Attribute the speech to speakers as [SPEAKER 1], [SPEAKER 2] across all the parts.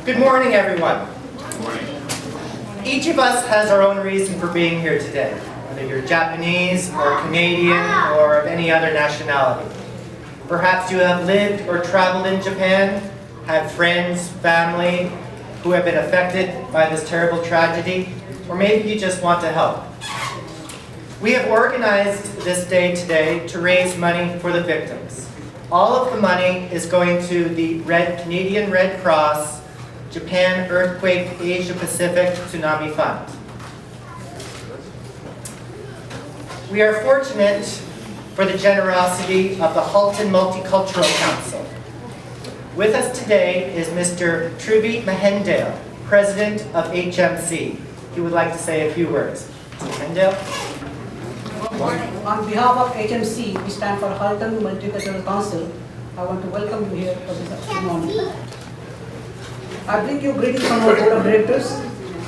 [SPEAKER 1] Good morning, everyone.
[SPEAKER 2] Good morning.
[SPEAKER 1] Each of us has our own reason for being here today, whether you're Japanese or Canadian or of any other nationality. Perhaps you have lived or traveled in Japan, have friends, family who have been affected by this terrible tragedy, or maybe you just want to help. We have organized this day today to raise money for the victims. All of the money is going to the Canadian Red Cross Japan Earthquake Asia Pacific Tsunami Fund. We are fortunate for the generosity of the Halton Multicultural Council. With us today is Mr. Truby Mahendale, President of HMC. He would like to say a few words. Mr. Mahendale.
[SPEAKER 3] On behalf of HMC, we stand for Halton Multicultural Council. I want to welcome you here for this morning. I bring you greetings from our board of directors,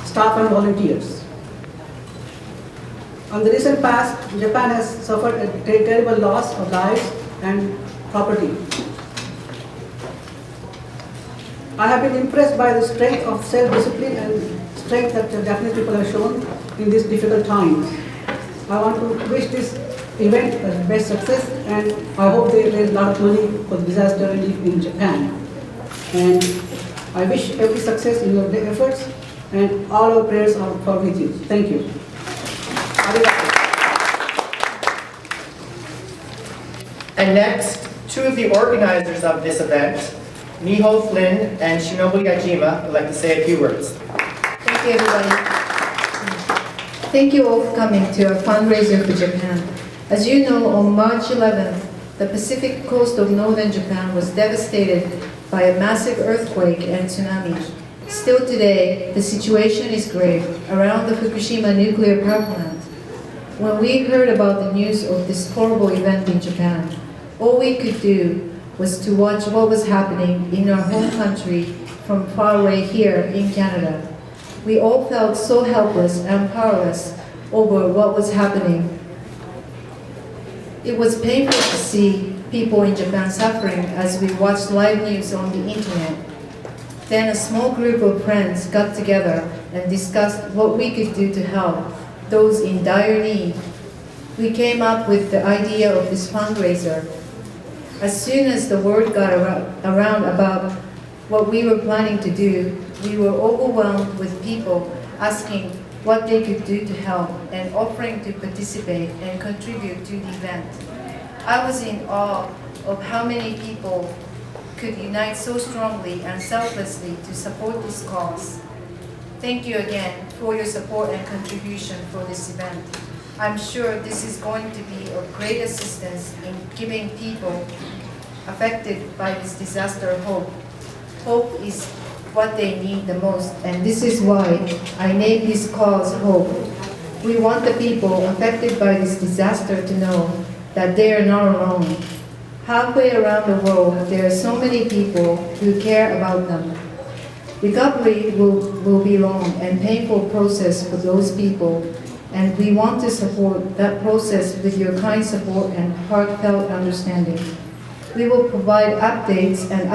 [SPEAKER 3] staff and volunteers. On the recent past, Japan has suffered a terrible loss of lives and property. I have been impressed by the strength of self-discipline and strength that the Japanese people have shown in these difficult times. I want to wish this event the best success, and I hope they raise a lot of money for the disaster relief in Japan. And I wish every success in your efforts, and all our prayers are for with you. Thank you.
[SPEAKER 1] And next, two of the organizers of this event, Miho Flynn and Shinobu Yajima, would like to say a few words.
[SPEAKER 4] Thank you, everybody. Thank you all for coming to our fundraiser for Japan. As you know, on March 11th, the Pacific coast of northern Japan was devastated by a massive earthquake and tsunami. Still today, the situation is grave around the Fukushima nuclear power plant. When we heard about the news of this horrible event in Japan, all we could do was to watch what was happening in our home country from far away here in Canada. We all felt so helpless and powerless over what was happening. It was painful to see people in Japan suffering as we watched live news on the internet. Then a small group of friends got together and discussed what we could do to help those in dire need. We came up with the idea of this fundraiser. As soon as the word got around about what we were planning to do, we were overwhelmed with people asking what they could do to help and offering to participate and contribute to the event. I was in awe of how many people could unite so strongly and selflessly to support this cause. Thank you again for your support and contribution for this event. I'm sure this is going to be of great assistance in giving people affected by this disaster hope. Hope is what they need the most, and this is why I named this cause Hope. We want the people affected by this disaster to know that they are not alone. Halfway around the world, there are so many people who care about them. Recovery will be long and painful process for those people, and we want to support that process with your kind support and heartfelt understanding. We will provide updates and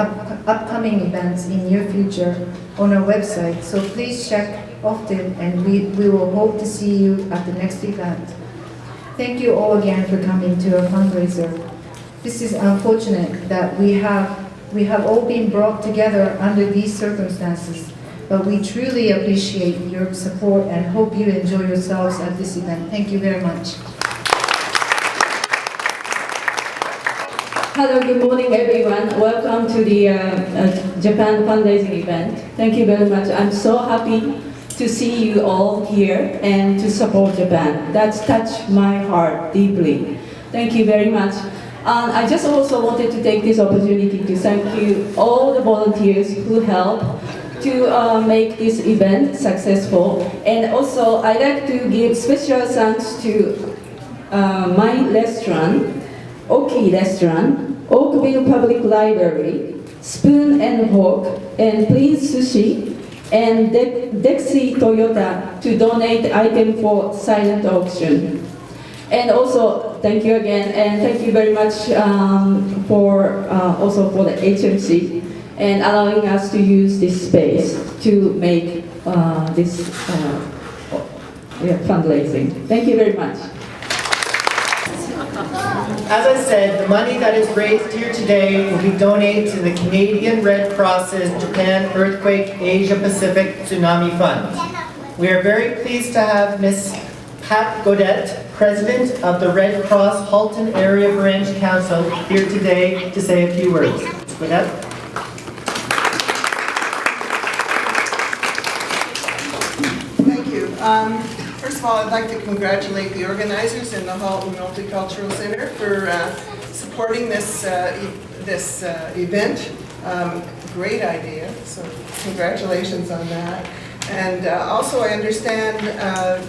[SPEAKER 4] upcoming events in near future on our website, so please check often, and we will hope to see you at the next event. Thank you all again for coming to our fundraiser. This is unfortunate that we have all been brought together under these circumstances, but we truly appreciate your support and hope you enjoy yourselves at this event. Thank you very much.
[SPEAKER 5] Hello, good morning everyone. Welcome to the Japan fundraising event. Thank you very much. I'm so happy to see you all here and to support Japan. That's touched my heart deeply. Thank you very much. I just also wanted to take this opportunity to thank you all the volunteers who helped to make this event successful. And also I'd like to give special thanks to my restaurant, Oki Restaurant, Oakville Public Library, Spoon and Fork, and Prince Sushi, and Dexy Toyota to donate item for silent auction. And also, thank you again, and thank you very much also for the HMC. and allowing us to use this space to make this fundraising. Thank you very much.
[SPEAKER 1] As I said, the money that is raised here today will be donated to the Canadian Red Cross's Japan Earthquake Asia Pacific Tsunami Fund. We are very pleased to have Ms. Pat Godet, President of the Red Cross Halton Area Branch Council, here today to say a few words. Ms. Godet?
[SPEAKER 2] Thank you. First of all, I'd like to congratulate the organizers in the Halton Multicultural Center for supporting this event. Great idea, so congratulations on that. And also I understand, I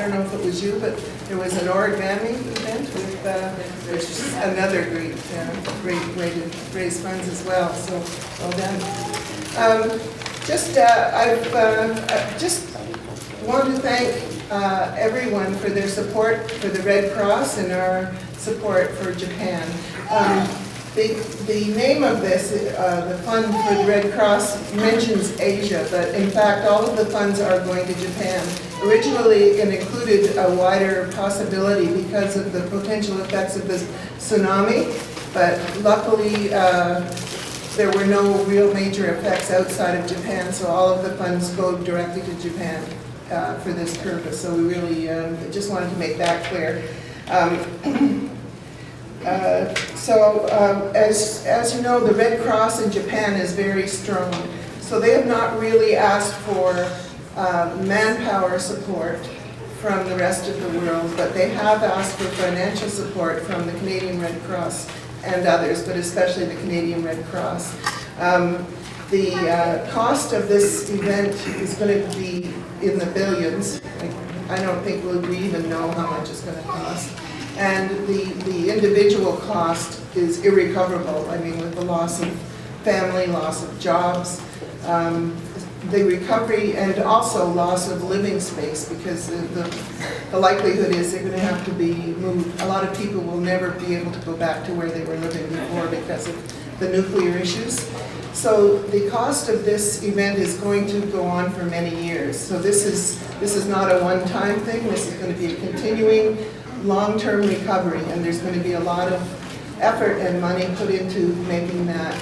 [SPEAKER 2] don't know if it was you, but there was an origami event with which is another great way to raise funds as well, so well done. I just want to thank everyone for their support for the Red Cross and our support for Japan. The name of this, the fund for the Red Cross, mentions Asia, but in fact all of the funds are going to Japan. Originally it included a wider possibility because of the potential effects of the tsunami, but luckily there were no real major effects outside of Japan, so all of the funds go directly to Japan for this purpose. So we really just wanted to make that clear. As you know, the Red Cross in Japan is very strong. So they have not really asked for manpower support from the rest of the world, but they have asked for financial support from the Canadian Red Cross and others, but especially the Canadian Red Cross. The cost of this event is going to be in the billions. I don't think we even know how much it's going to cost. And the individual cost is irrecoverable. I mean, with the loss of family, loss of jobs, the recovery, and also loss of living space, because the likelihood is they're going to have to be moved. A lot of people will never be able to go back to where they were living before because of the nuclear issues. So the cost of this event is going to go on for many years. So this is not a one-time thing. This is going to be a continuing long-term recovery, and there's going to be a lot of effort and money put into making that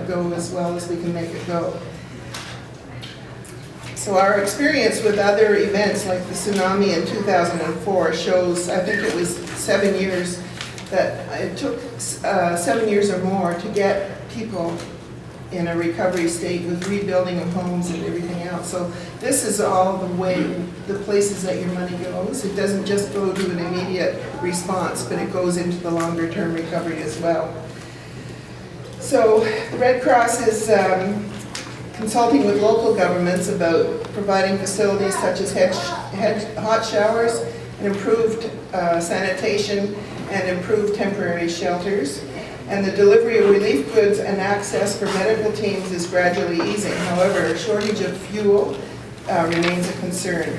[SPEAKER 2] go as well as we can make it go. So our experience with other events like the tsunami in 2004 shows, I think it was 7 years, that it took 7 years or more to get people in a recovery state with rebuilding of homes and everything else. So this is all the places that your money goes. It doesn't just go to an immediate response, but it goes into the longer term recovery as well. So the Red Cross is consulting with local governments about providing facilities such as hot showers and improved sanitation and improved temporary shelters. And the delivery of relief goods and access for medical teams is gradually easing. However, a shortage of fuel remains a concern.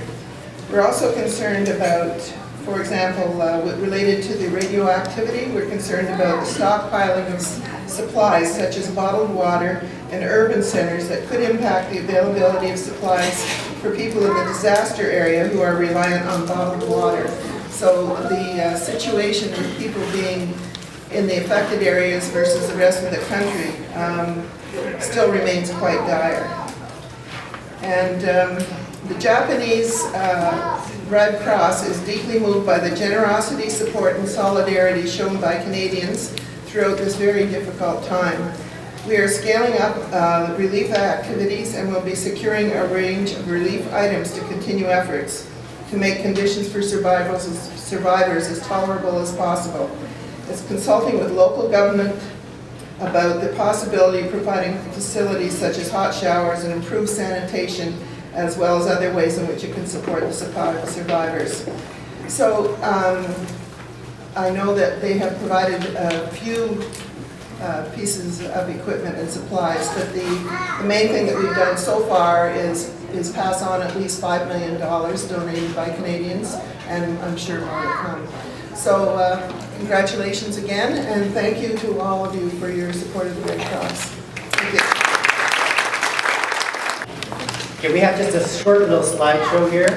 [SPEAKER 2] We're also concerned about, for example, related to the radioactivity, we're concerned about the stockpiling of supplies such as bottled water in urban centers that could impact the availability of supplies for people in the disaster area who are reliant on bottled water. So the situation with people being in the affected areas versus the rest of the country still remains quite dire. And the Japanese Red Cross is deeply moved by the generosity, support, and solidarity shown by Canadians throughout this very difficult time. We are scaling up the relief activities and will be securing a range of relief items to continue efforts to make conditions for survivors as tolerable as possible. It's consulting with local government about the possibility of providing facilities such as hot showers and improved sanitation, as well as other ways in which it can support the survivors. So I know that they have provided a few pieces of equipment and supplies, but the main thing that we've done so far is pass on at least $5 million donated by Canadians, and I'm sure more to come. So congratulations again, and thank you to all of you for your support of the Red Cross. Thank you.
[SPEAKER 1] Okay, we have just a short little slideshow here.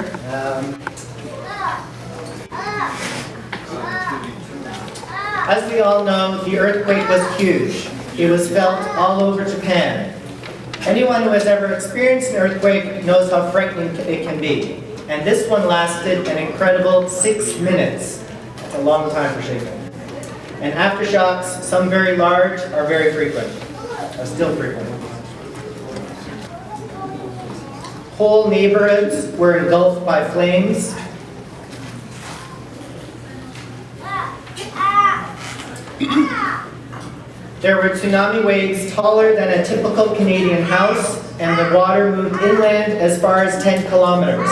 [SPEAKER 1] As we all know, the earthquake was huge. It was felt all over Japan. Anyone who has ever experienced an earthquake knows how frightening it can be. And this one lasted an incredible 6 minutes. That's a long time for shaking. And aftershocks, some very large, are very frequent, are still frequent. Whole neighborhoods were engulfed by flames. There were tsunami waves taller than a typical Canadian house, and the water moved inland as far as 10 kilometers.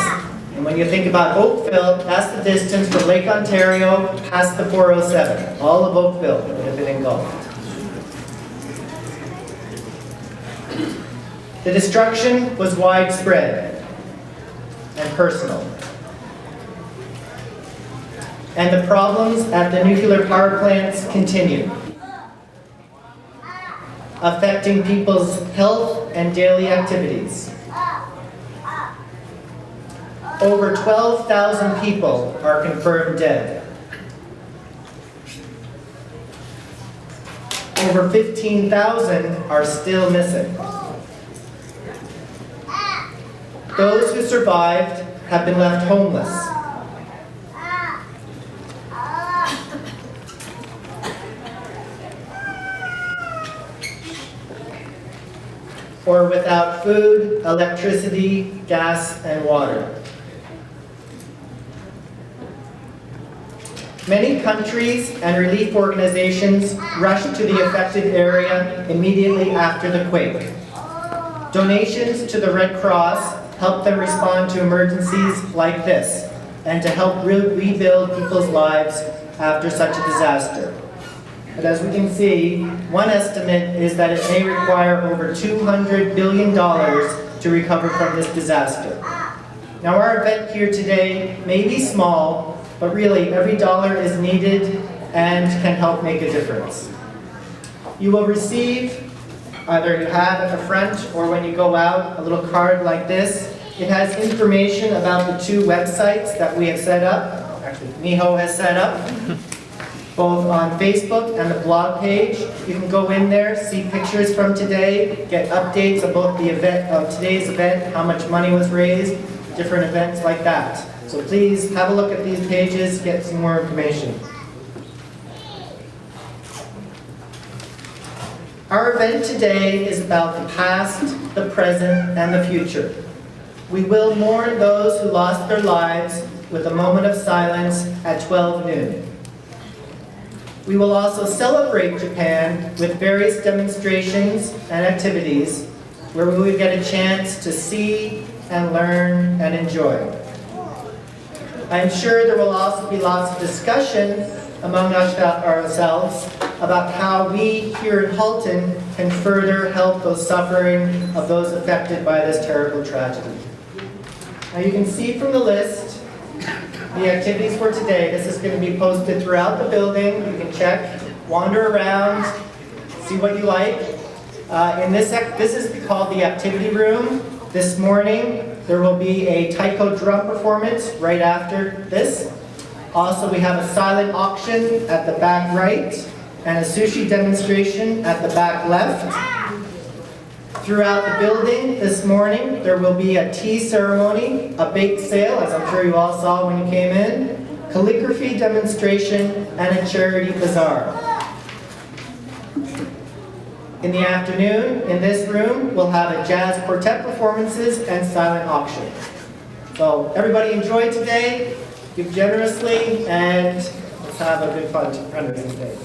[SPEAKER 1] And when you think about Oakville, that's the distance from Lake Ontario past the 407. All of Oakville would have been engulfed. The destruction was widespread and personal. And the problems at the nuclear power plants continue, affecting people's health and daily activities. Over 12,000 people are confirmed dead. Over 15,000 are still missing. Those who survived have been left homeless. Or without food, electricity, gas, and water. Many countries and relief organizations rushed to the affected area immediately after the quake. Donations to the Red Cross helped them respond to emergencies like this and to help rebuild people's lives after such a disaster. But as we can see, one estimate is that it may require over $200 billion to recover from this disaster. Now our event here today may be small, but really every dollar is needed and can help make a difference. You will receive, either you have at the front or when you go out, a little card like this. It has information about the 2 websites that we have set up, actually Miho has set up, both on Facebook and the blog page. You can go in there, see pictures from today, get updates about the event of today's event, how much money was raised, different events like that. So please have a look at these pages, get some more information. Our event today is about the past, the present, and the future. We will mourn those who lost their lives with a moment of silence at 12 noon. We will also celebrate Japan with various demonstrations and activities where we will get a chance to see and learn and enjoy. I'm sure there will also be lots of discussion among ourselves about how we here in Halton can further help those suffering of those affected by this terrible tragedy. Now you can see from the list the activities for today. This is going to be posted throughout the building. You can check, wander around, see what you like. This is called the activity room. This morning there will be a taiko drum performance right after this. Also we have a silent auction at the back right and a sushi demonstration at the back left. Throughout the building this morning, there will be a tea ceremony, a bake sale, as I'm sure you all saw when you came in, calligraphy demonstration, and a charity bazaar. In the afternoon, in this room, we'll have a jazz quartet performances and silent auction. So everybody enjoy today, give generously, and let's have a good fun fundraising day.